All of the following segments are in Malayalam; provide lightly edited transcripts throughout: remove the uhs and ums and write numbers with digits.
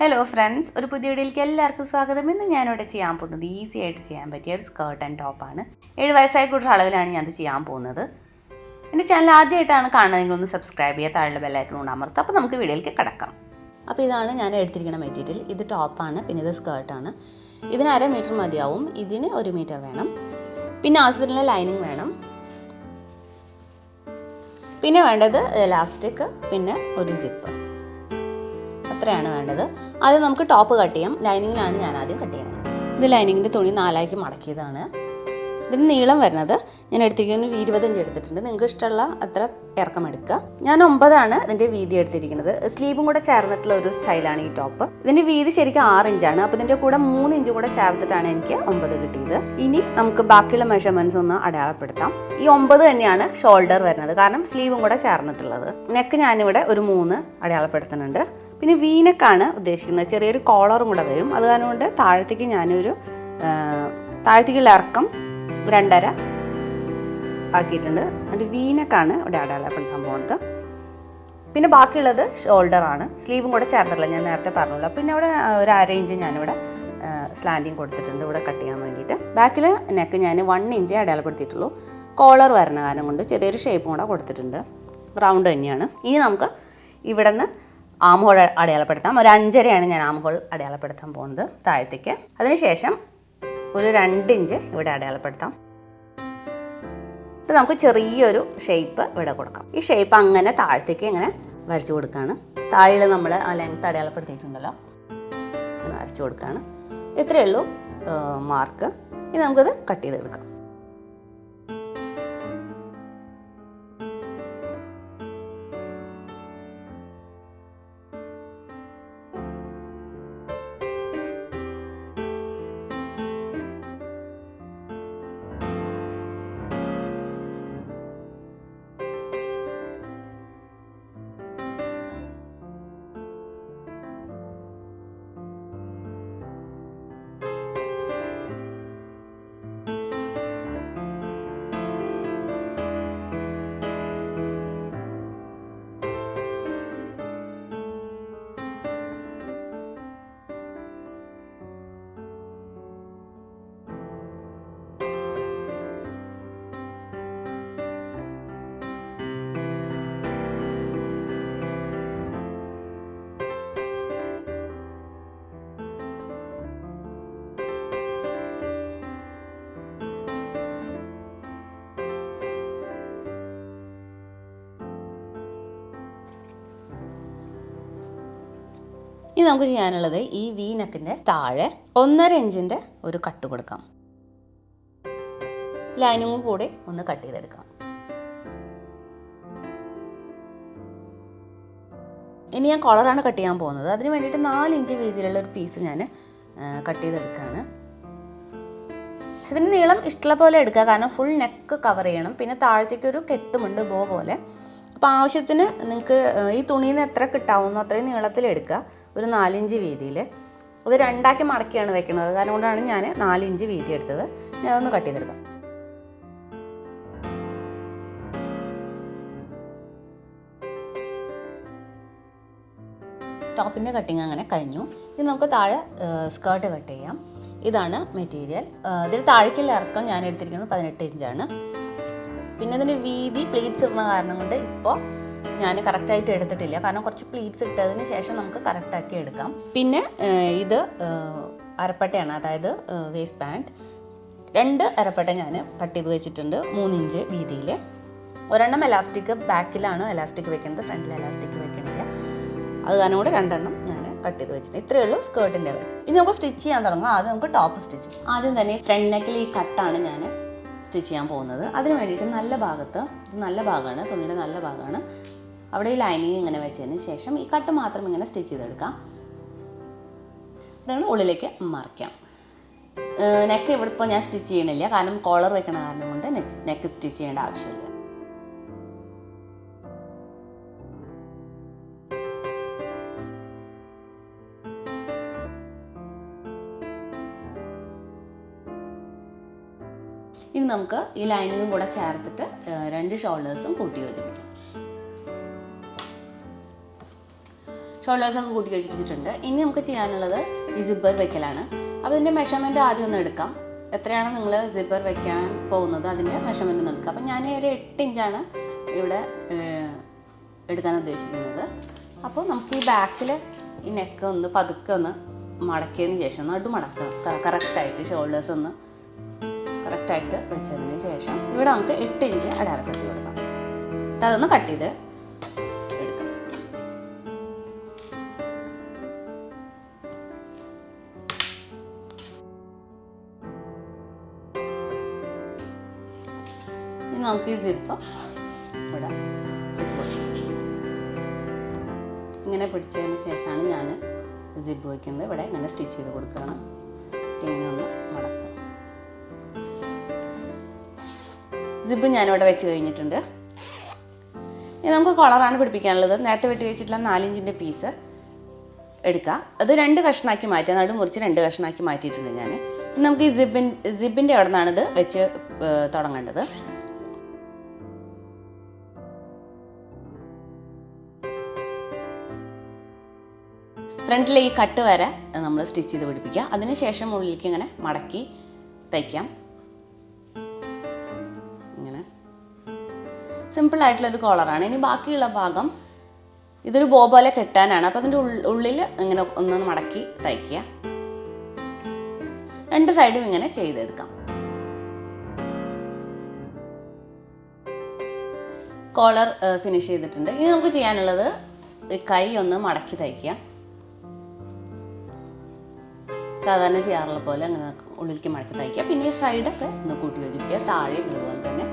ഹലോ ഫ്രണ്ട്സ്, ഒരു പുതിയ വീഡിയോയിലേക്ക് എല്ലാവർക്കും സ്വാഗതം. ഇന്ന് ഞാനിവിടെ ചെയ്യാൻ പോകുന്നത് ഈസി ആയിട്ട് ചെയ്യാൻ പറ്റിയ ഒരു സ്കേർട്ട് ആൻഡ് ടോപ്പാണ്. 7 വയസ്സായ കുട്ടിയുടെ അളവിലാണ് ഞാനത് ചെയ്യാൻ പോകുന്നത്. എൻ്റെ ചാനൽ ആദ്യമായിട്ടാണ് കാണുന്നതെങ്കിൽ ഒന്ന് സബ്സ്ക്രൈബ് ചെയ്യുക, താഴെ ബെല്ലൈക്കൺ കൊണ്ട് അമർത്തുക. അപ്പോൾ നമുക്ക് വീഡിയോയിലേക്ക് കിടക്കാം. അപ്പോൾ ഇതാണ് ഞാൻ എടുത്തിരിക്കുന്ന മെറ്റീരിയൽ. ഇത് ടോപ്പാണ്, പിന്നെ ഇത് സ്കേർട്ടാണ്. ഇതിന് 1/2 മീറ്റർ മതിയാവും, ഇതിന് 1 മീറ്റർ വേണം. പിന്നെ ആവശ്യത്തിനുള്ള ലൈനിങ് വേണം. പിന്നെ വേണ്ടത് എലാസ്റ്റിക്, പിന്നെ ഒരു സിപ്പ്. അത്രയാണ് വേണ്ടത്. ആദ്യം നമുക്ക് ടോപ്പ് കട്ട് ചെയ്യാം. ലൈനിങ്ങിലാണ് ഞാൻ ആദ്യം കട്ട് ചെയ്യുന്നത്. ഇത് ലൈനിങ്ങിൻ്റെ തുണി 4 മടക്കിയതാണ്. ഇതിന് നീളം വരുന്നത് ഞാൻ എടുത്തിരിക്കുന്ന ഒരു 25 എടുത്തിട്ടുണ്ട്. നിങ്ങൾക്ക് ഇഷ്ടമുള്ള അത്ര ഇറക്കം എടുക്കുക. ഞാൻ 9 ഇതിൻ്റെ വീതി എടുത്തിരിക്കുന്നത്. സ്ലീവും കൂടെ ചേർന്നിട്ടുള്ള ഒരു സ്റ്റൈലാണ് ഈ ടോപ്പ്. ഇതിൻ്റെ വീതി ശരിക്കും 6 ഇഞ്ചാണ്. അപ്പോൾ ഇതിൻ്റെ കൂടെ 3 ഇഞ്ച് കൂടെ ചേർത്തിട്ടാണ് എനിക്ക് 9 കിട്ടിയത്. ഇനി നമുക്ക് ബാക്കിയുള്ള മെഷർമെൻറ്റ്സ് ഒന്ന് അടയാളപ്പെടുത്താം. ഈ 9 തന്നെയാണ് ഷോൾഡർ വരുന്നത്, കാരണം സ്ലീവും കൂടെ ചേർന്നിട്ടുള്ളത്. നെക്ക് ഞാനിവിടെ ഒരു 3 അടയാളപ്പെടുത്തുന്നുണ്ട്. പിന്നെ വീനക്കാണ് ഉദ്ദേശിക്കുന്നത്. ചെറിയൊരു കോളറും കൂടെ വരും. അത് കാരണം കൊണ്ട് താഴത്തേക്ക് ഞാനൊരു താഴത്തേക്കുള്ള ഇറക്കം 2.5 ആക്കിയിട്ടുണ്ട്. എന്നിട്ട് വീനക്കാണ് ഇവിടെ അടയാളപ്പെടുത്താൻ പോകുന്നത്. പിന്നെ ബാക്കിയുള്ളത് ഷോൾഡറാണ്. സ്ലീവും കൂടെ ചേർത്തിട്ടില്ല, ഞാൻ നേരത്തെ പറഞ്ഞല്ലോ. പിന്നെ അവിടെ ഒരു 1/2 ഇഞ്ച് ഞാനിവിടെ സ്ലാൻഡിങ് കൊടുത്തിട്ടുണ്ട് ഇവിടെ കട്ട് ചെയ്യാൻ വേണ്ടിയിട്ട്. ബാക്കിൽ നെക്ക് ഞാൻ 1 ഇഞ്ച് അടയാളപ്പെടുത്തിയിട്ടുള്ളൂ. കോളർ വരുന്ന കാരണം കൊണ്ട് ചെറിയൊരു ഷേപ്പും കൂടെ കൊടുത്തിട്ടുണ്ട്. റൗണ്ട് തന്നെയാണ്. ഇനി നമുക്ക് ഇവിടെ നിന്ന് ആം ഹോൾ അടയാളപ്പെടുത്താം. ഒരു 5.5 ഞാൻ ആം ഹോൾ അടയാളപ്പെടുത്താൻ പോകുന്നത് താഴത്തേക്ക്. അതിനുശേഷം ഒരു 2 ഇഞ്ച് ഇവിടെ അടയാളപ്പെടുത്താം. നമുക്ക് ചെറിയൊരു ഷേപ്പ് ഇവിടെ കൊടുക്കാം. ഈ ഷേപ്പ് അങ്ങനെ താഴത്തേക്ക് ഇങ്ങനെ വരച്ചു കൊടുക്കുകയാണ്. താഴെ നമ്മൾ ആ ലെങ്ത് അടയാളപ്പെടുത്തിയിട്ടുണ്ടല്ലോ, അങ്ങനെ വരച്ചു കൊടുക്കുകയാണ്. ഇത്രയേ ഉള്ളൂ മാർക്ക്. ഇനി നമുക്കത് കട്ട് ചെയ്തെടുക്കാം. ഇനി നമുക്ക് ചെയ്യാനുള്ളത് ഈ വി നെക്കിൻ്റെ താഴെ 1.5 ഇഞ്ചിൻ്റെ ഒരു കട്ട് കൊടുക്കാം. ലൈനിങ്ങും കൂടി ഒന്ന് കട്ട് ചെയ്തെടുക്കാം. ഇനി ഞാൻ കോളറാണ് കട്ട് ചെയ്യാൻ പോകുന്നത്. അതിന് വേണ്ടിയിട്ട് 4 ഇഞ്ച് വീതിയിലുള്ള ഒരു പീസ് ഞാൻ കട്ട് ചെയ്തെടുക്കുകയാണ്. ഇതിന് നീളം ഇഷ്ടമുള്ള പോലെ എടുക്കുക, കാരണം ഫുൾ നെക്ക് കവർ ചെയ്യണം. പിന്നെ താഴത്തേക്കൊരു കെട്ടുമുണ്ട്, ബോ പോലെ. അപ്പോൾ ആവശ്യത്തിന് നിങ്ങൾക്ക് ഈ തുണിയിൽ നിന്ന് എത്ര കിട്ടാവുന്നോ അത്രയും നീളത്തിലെടുക്കുക. ഒരു 4 ഇഞ്ച് വീതിയിൽ. അത് 2 മടക്കിയാണ് വെക്കുന്നത്, കാരണം കൊണ്ടാണ് ഞാൻ 4 ഇഞ്ച് വീതി എടുത്തത്. ഞാൻ അതൊന്ന് കട്ട് ചെയ്തെടുക്കാം. ടോപ്പിൻ്റെ കട്ടിങ് അങ്ങനെ കഴിഞ്ഞു. ഇനി നമുക്ക് താഴെ സ്കേർട്ട് കട്ട് ചെയ്യാം. ഇതാണ് മെറ്റീരിയൽ. ഇതിന് താഴേക്കുള്ള ഇറക്കം ഞാൻ എടുത്തിരിക്കുന്നത് 18 ഇഞ്ചാണ്. പിന്നെ ഇതിൻ്റെ വീതി പ്ലീറ്റ്സ് ഇടുന്ന കാരണം കൊണ്ട് ഇപ്പോൾ ഞാൻ കറക്റ്റായിട്ട് എടുത്തിട്ടില്ല, കാരണം കുറച്ച് പ്ലീറ്റ്സ് ഇട്ടതിന് ശേഷം നമുക്ക് കറക്റ്റാക്കി എടുക്കാം. പിന്നെ ഇത് അരപ്പട്ടയാണ്, അതായത് വേസ്റ്റ് ബാൻഡ്. 2 അരപ്പട്ട ഞാൻ കട്ട് ചെയ്ത് വെച്ചിട്ടുണ്ട് 3 ഇഞ്ച് വീതിയിൽ. ഒരെണ്ണം എലാസ്റ്റിക് ബാക്കിലാണ് എലാസ്റ്റിക് വെക്കുന്നത്, ഫ്രണ്ടിൽ എലാസ്റ്റിക് വെക്കണില്ല. അത് കാരണം കൂടെ 2 ഞാൻ കട്ട് ചെയ്ത് വെച്ചിട്ടുണ്ട്. ഇത്രയേ ഉള്ളൂ സ്കേർട്ടിൻ്റെ കട്ട്. ഇനി നമുക്ക് സ്റ്റിച്ച് ചെയ്യാൻ തുടങ്ങാം. ആദ്യം നമുക്ക് ടോപ്പ് സ്റ്റിച്ച്. ആദ്യം തന്നെ ഫ്രണ്ട് നെക്കിൽ ഈ കട്ടാണ് ഞാൻ സ്റ്റിച്ച് ചെയ്യാൻ പോകുന്നത്. അതിന് വേണ്ടിയിട്ട് നല്ല ഭാഗത്ത്, ഇത് നല്ല ഭാഗമാണ്, തുണിയുടെ നല്ല ഭാഗമാണ്, അവിടെ ഈ ലൈനിങ് ഇങ്ങനെ വെച്ചതിന് ശേഷം ഈ കട്ട് മാത്രം ഇങ്ങനെ സ്റ്റിച്ച് ചെയ്തെടുക്കാം. അതാണ് ഉള്ളിലേക്ക് മറിക്കാം. നെക്ക് ഇവിടെ ഇപ്പോൾ ഞാൻ സ്റ്റിച്ച് ചെയ്യണില്ല, കാരണം കോളർ വെക്കണ കാരണം കൊണ്ട് നെക്ക് സ്റ്റിച്ച് ചെയ്യേണ്ട ആവശ്യമില്ല. ഇനി നമുക്ക് ഈ ലൈനിങ്ങും കൂടെ ചേർത്തിട്ട് 2 ഷോൾഡേഴ്സും കൂട്ടി യോജിപ്പിക്കാം. ഷോൾഡേഴ്സൊക്കെ കൂട്ടി യോജിപ്പിച്ചിട്ടുണ്ട്. ഇനി നമുക്ക് ചെയ്യാനുള്ളത് ഈ സിബ്ബർ വെക്കലാണ്. അപ്പോൾ ഇതിൻ്റെ മെഷർമെൻറ്റ് ആദ്യം ഒന്ന് എടുക്കാം. എത്രയാണ് നിങ്ങൾ സിബ്ബർ വെക്കാൻ പോകുന്നത് അതിൻ്റെ മെഷർമെൻറ്റ് ഒന്ന് എടുക്കുക. അപ്പോൾ ഞാൻ ഒരു 8 ഇഞ്ചാണ് ഇവിടെ എടുക്കാൻ ഉദ്ദേശിക്കുന്നത്. അപ്പോൾ നമുക്ക് ഈ ബാക്കിൽ ഈ നെക്ക് ഒന്ന് പതുക്കെ ഒന്ന് മടക്കിയതിന് ശേഷം നടുമടക്കുക. കറക്റ്റായിട്ട് ഷോൾഡേഴ്സ് ഒന്ന് കറക്റ്റായിട്ട് വെച്ചതിന് ശേഷം ഇവിടെ നമുക്ക് 8 ഇഞ്ച് അടയാളപ്പെടുത്തി കൊടുക്കാം. അതൊന്ന് കട്ട് ചെയ്ത് എടുക്കാം. ഇനി നമുക്ക് ഈ സിപ്പ് ഇവിടെ വെച്ച് കൊടുക്കാം. ഇങ്ങനെ പിടിച്ചതിന് ശേഷമാണ് ഞാൻ സിബ് വയ്ക്കുന്നത്. ഇവിടെ ഇങ്ങനെ സ്റ്റിച്ച് ചെയ്ത് കൊടുക്കണം. ഇങ്ങനെ ഒന്ന് മടക്കുക. സിബ് ഞാനിവിടെ വെച്ച് കഴിഞ്ഞിട്ടുണ്ട്. ഇനി നമുക്ക് കോളറാണ് പിടിപ്പിക്കാനുള്ളത്. നേരത്തെ വെട്ടി വെച്ചിട്ടുള്ള 4 ഇഞ്ചിൻ്റെ പീസ് എടുക്കുക. അത് 2 കഷ്ണമാക്കി മാറ്റുക. നടു മുറിച്ച് 2 കഷ്ണമാക്കി മാറ്റിയിട്ടുണ്ട് ഞാൻ. ഇനി നമുക്ക് ഈ സിബിൻ്റെ അവിടെ നിന്നാണ് ഇത് വെച്ച് തുടങ്ങേണ്ടത്. ഫ്രണ്ടിലെ ഈ കട്ട് വരെ നമ്മൾ സ്റ്റിച്ച് ചെയ്ത് പിടിപ്പിക്കുക. അതിനുശേഷം ഉള്ളിലേക്ക് ഇങ്ങനെ മടക്കി തയ്ക്കാം. ഇങ്ങനെ സിമ്പിളായിട്ടുള്ളൊരു കോളറാണ്. ഇനി ബാക്കിയുള്ള ഭാഗം ഇതൊരു ബോ പോലെ കെട്ടാനാണ്. അപ്പോൾ അതിൻ്റെ ഉള്ളിൽ ഇങ്ങനെ ഒന്ന് മടക്കി തയ്ക്കുക. 2 സൈഡും ഇങ്ങനെ ചെയ്തെടുക്കാം. കോളർ ഫിനിഷ് ചെയ്തിട്ടുണ്ട്. ഇനി നമുക്ക് ചെയ്യാനുള്ളത് കൈ ഒന്ന് മടക്കി തയ്ക്കുക. സാധാരണ ചെയ്യാറുള്ള പോലെ അങ്ങനെ ഉള്ളിലേക്ക് മടക്കി തയ്ക്കുക. പിന്നെ ഈ സൈഡൊക്കെ ഒന്ന് കൂട്ടി യോജിപ്പിക്കുക. താഴെയും ഇതുപോലെ തന്നെ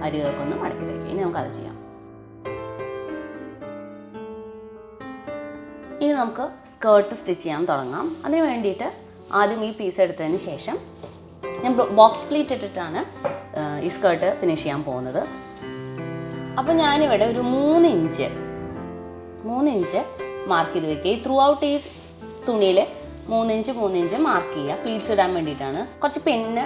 അരികൊക്കെ ഒന്ന് മടക്കി തയ്ക്കുക. ഇനി നമുക്കത് ചെയ്യാം. ഇനി നമുക്ക് സ്കേർട്ട് സ്റ്റിച്ച് ചെയ്യാൻ തുടങ്ങാം. അതിന് വേണ്ടിയിട്ട് ആദ്യം ഈ പീസ് എടുത്തതിന് ശേഷം ഞാൻ ബോക്സ് പ്ലീറ്റ് ഇട്ടിട്ടാണ് ഈ സ്കേർട്ട് ഫിനിഷ് ചെയ്യാൻ പോകുന്നത്. അപ്പോൾ ഞാനിവിടെ ഒരു 3 ഇഞ്ച് മാർക്ക് ചെയ്ത് വെക്കുക. ഈ ത്രൂ ഔട്ട് ഈ തുണിയിൽ 3 ഇഞ്ച് മാർക്ക് ചെയ്യുക. പ്ലീറ്റ്സ് ഇടാൻ വേണ്ടിയിട്ടാണ്. കുറച്ച് പെന്ന്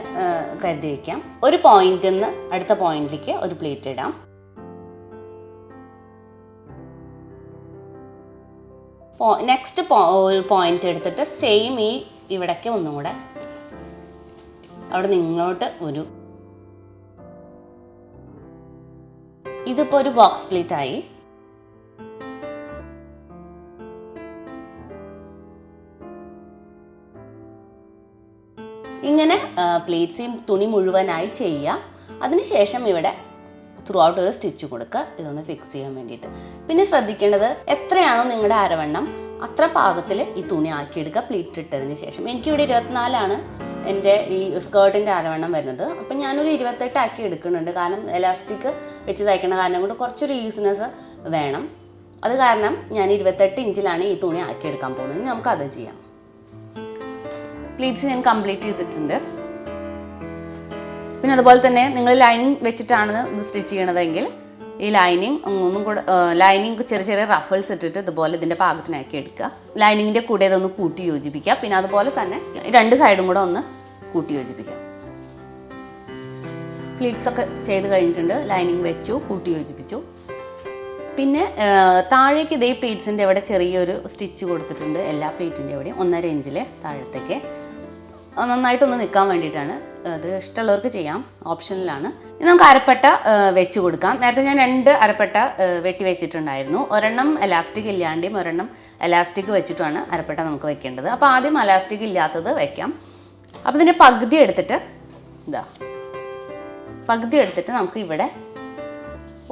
കരുതി വയ്ക്കാം. ഒരു പോയിന്റിൽ നിന്ന് അടുത്ത പോയിന്റിലേക്ക് ഒരു പ്ലീറ്റ് ഇടാം. നെക്സ്റ്റ് ഒരു പോയിന്റ് എടുത്തിട്ട് സെയിം ഈ ഇവിടേക്ക് ഒന്നും കൂടെ അവിടെ നിങ്ങോട്ട് ഒരു ഇതിപ്പോൾ ഒരു ബോക്സ് പ്ലീറ്റ് ആയി. ഇങ്ങനെ പ്ലീറ്റ്സ് തുണി മുഴുവനായി ചെയ്യുക. അതിനുശേഷം ഇവിടെ ത്രൂ ഔട്ട് ഒരു സ്റ്റിച്ച് കൊടുക്കുക. ഇതൊന്ന് ഫിക്സ് ചെയ്യാൻ വേണ്ടിയിട്ട്. പിന്നെ ശ്രദ്ധിക്കേണ്ടത് എത്രയാണോ നിങ്ങളുടെ അരവണ്ണം അത്ര പാകത്തിൽ ഈ തുണി ആക്കിയെടുക്കുക പ്ലീറ്റ് ഇട്ടതിന് ശേഷം. എനിക്കിവിടെ 24 എൻ്റെ ഈ സ്കേർട്ടിൻ്റെ അരവണ്ണം വരുന്നത്. അപ്പം ഞാനൊരു 28 ആക്കി എടുക്കുന്നുണ്ട്. കാരണം എലാസ്റ്റിക് വെച്ച് തയ്ക്കണ കാരണം കൊണ്ട് കുറച്ചൊരു ഈസിനെസ് വേണം. അത് കാരണം ഞാൻ 28 ഇഞ്ചിലാണ് ഈ തുണി ആക്കിയെടുക്കാൻ പോകുന്നത്. നമുക്കത് ചെയ്യാം. പ്ലീറ്റ്സ് ഞാൻ കംപ്ലീറ്റ് ചെയ്തിട്ടുണ്ട്. പിന്നെ അതുപോലെ തന്നെ നിങ്ങൾ ലൈനിങ് വെച്ചിട്ടാണ് ഇത് സ്റ്റിച്ച് ചെയ്യണതെങ്കിൽ ഈ ലൈനിങ് ഒന്നും കൂടെ ലൈനിങ് ചെറിയ റഫിൾസ് ഇട്ടിട്ട് ഇതുപോലെ ഇതിൻ്റെ പാകത്തിനാക്കി എടുക്കുക. ലൈനിങ്ങിൻ്റെ കൂടെ ഇതൊന്ന് കൂട്ടി യോജിപ്പിക്കുക. പിന്നെ അതുപോലെ തന്നെ 2 സൈഡും കൂടെ ഒന്ന് കൂട്ടി യോജിപ്പിക്കുക. പ്ലീറ്റ്സ് ഒക്കെ ചെയ്ത് കഴിഞ്ഞിട്ടുണ്ട്. ലൈനിങ് വെച്ചു, കൂട്ടി യോജിപ്പിച്ചു. പിന്നെ താഴേക്ക് ഇതേ പ്ലീറ്റ്സിൻ്റെ ഇവിടെ ചെറിയൊരു സ്റ്റിച്ച് കൊടുത്തിട്ടുണ്ട്. എല്ലാ പ്ലീറ്റിൻ്റെ എവിടെയും 1.5 ഇഞ്ചിൽ താഴത്തേക്ക് നന്നായിട്ടൊന്ന് നിൽക്കാൻ വേണ്ടിയിട്ടാണ്. അത് ഇഷ്ടമുള്ളവർക്ക് ചെയ്യാം, ഓപ്ഷനിലാണ്. ഇനി നമുക്ക് അരപ്പട്ട വെച്ച് കൊടുക്കാം. നേരത്തെ ഞാൻ 2 അരപ്പട്ട വെട്ടി വെച്ചിട്ടുണ്ടായിരുന്നു. ഒരെണ്ണം എലാസ്റ്റിക് ഇല്ലാണ്ടെയും ഒരെണ്ണം എലാസ്റ്റിക് വെച്ചിട്ടുമാണ് അരപ്പട്ട നമുക്ക് വെക്കേണ്ടത്. അപ്പോൾ ആദ്യം എലാസ്റ്റിക് ഇല്ലാത്തത് വെക്കാം. അപ്പോൾ ഇതിൻ്റെ പകുതി എടുത്തിട്ട് നമുക്ക് ഇവിടെ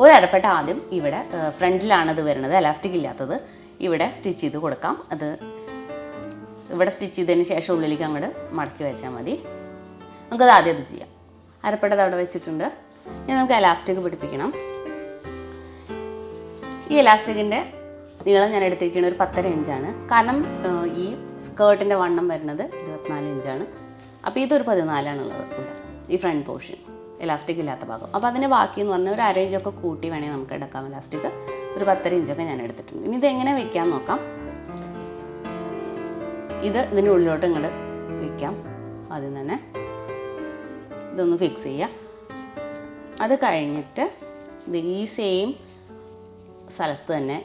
ഒരു അരപ്പട്ട ആദ്യം ഇവിടെ ഫ്രണ്ടിലാണത് വരുന്നത്, എലാസ്റ്റിക് ഇല്ലാത്തത്. ഇവിടെ സ്റ്റിച്ച് ചെയ്ത് കൊടുക്കാം. അത് ഇവിടെ സ്റ്റിച്ച് ചെയ്തതിന് ശേഷം ഉള്ളിലേക്ക് അങ്ങോട്ട് മടക്കി വെച്ചാൽ മതി. നമുക്കത് ആദ്യം അത് ചെയ്യാം. അരപ്പട്ടത് അവിടെ വെച്ചിട്ടുണ്ട്. ഇനി നമുക്ക് എലാസ്റ്റിക് പിടിപ്പിക്കണം. ഈ എലാസ്റ്റിക്കിൻ്റെ നീളം ഞാൻ എടുത്തിരിക്കുന്നത് ഒരു 10.5 ഇഞ്ചാണ്. കാരണം ഈ സ്കേർട്ടിൻ്റെ വണ്ണം വരുന്നത് 24 ഇഞ്ചാണ്. അപ്പോൾ ഇതൊരു 14ആണുള്ളത് ഇവിടെ, ഈ ഫ്രണ്ട് പോർഷൻ എലാസ്റ്റിക് ഇല്ലാത്ത ഭാഗം. അപ്പോൾ അതിന് ബാക്കി എന്ന് പറഞ്ഞാൽ ഒരു 1/2 ഇഞ്ചൊക്കെ കൂട്ടി വേണമെങ്കിൽ നമുക്ക് എടുക്കാം. എലാസ്റ്റിക് ഒരു 10.5 ഇഞ്ചൊക്കെ ഞാൻ എടുത്തിട്ടുണ്ട്. ഇനി ഇതെങ്ങനെ വെക്കാൻ നോക്കാം. ഇതിൻ്റെ ഉള്ളിലോട്ട് ഇങ്ങോട്ട് വെക്കാം. ആദ്യം തന്നെ ഇതൊന്ന് ഫിക്സ് ചെയ്യുക. അത് കഴിഞ്ഞിട്ട് ഈ സെയിം സ്ഥലത്ത് തന്നെ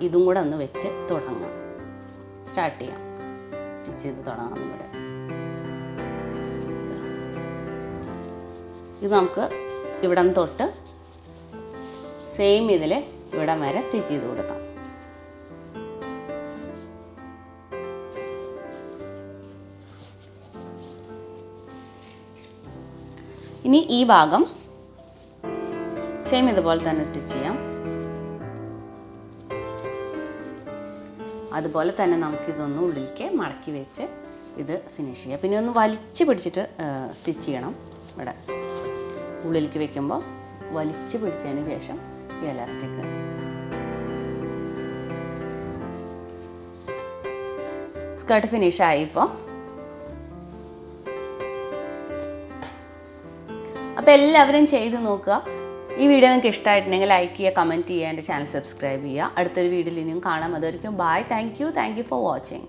ഇതും കൂടെ ഒന്ന് വെച്ച് തുടങ്ങാം. സ്റ്റാർട്ട് ചെയ്യാം. സ്റ്റിച്ച് ചെയ്ത് തുടങ്ങാം. ഇവിടെ ഇത് നമുക്ക് ഇവിടെ നിന്ന് തൊട്ട് സെയിം ഇതിൽ ഇവിടെ വരെ സ്റ്റിച്ച് ചെയ്ത് കൊടുക്കാം. ഇനി ഈ ഭാഗം സെയിം ഇതുപോലെ തന്നെ സ്റ്റിച്ച് ചെയ്യാം. അതുപോലെ തന്നെ നമുക്കിതൊന്ന് ഉള്ളിലേക്ക് മടക്കി വെച്ച് ഇത് ഫിനിഷ് ചെയ്യാം. പിന്നെ ഒന്ന് വലിച്ച് പിടിച്ചിട്ട് സ്റ്റിച്ച് ചെയ്യണം. ഇവിടെ ഉള്ളിലേക്ക് വെക്കുമ്പോൾ വലിച്ച് പിടിച്ചതിന് ശേഷം ഈ എലാസ്റ്റിക് സ്കേർട്ട് ഫിനിഷായി. ഇപ്പോൾ അപ്പോൾ എല്ലാവരും ചെയ്ത് നോക്കുക. ഈ വീഡിയോ നിങ്ങൾക്ക് ഇഷ്ടമായിട്ടുണ്ടെങ്കിൽ ലൈക്ക് ചെയ്യുക, കമൻറ്റ് ചെയ്യുക, എൻ്റെ ചാനൽ സബ്സ്ക്രൈബ് ചെയ്യുക. അടുത്തൊരു വീഡിയോയിൽ ഇനിയും കാണാം. അതുവരെയ്ക്കും bye. Thank you for watching.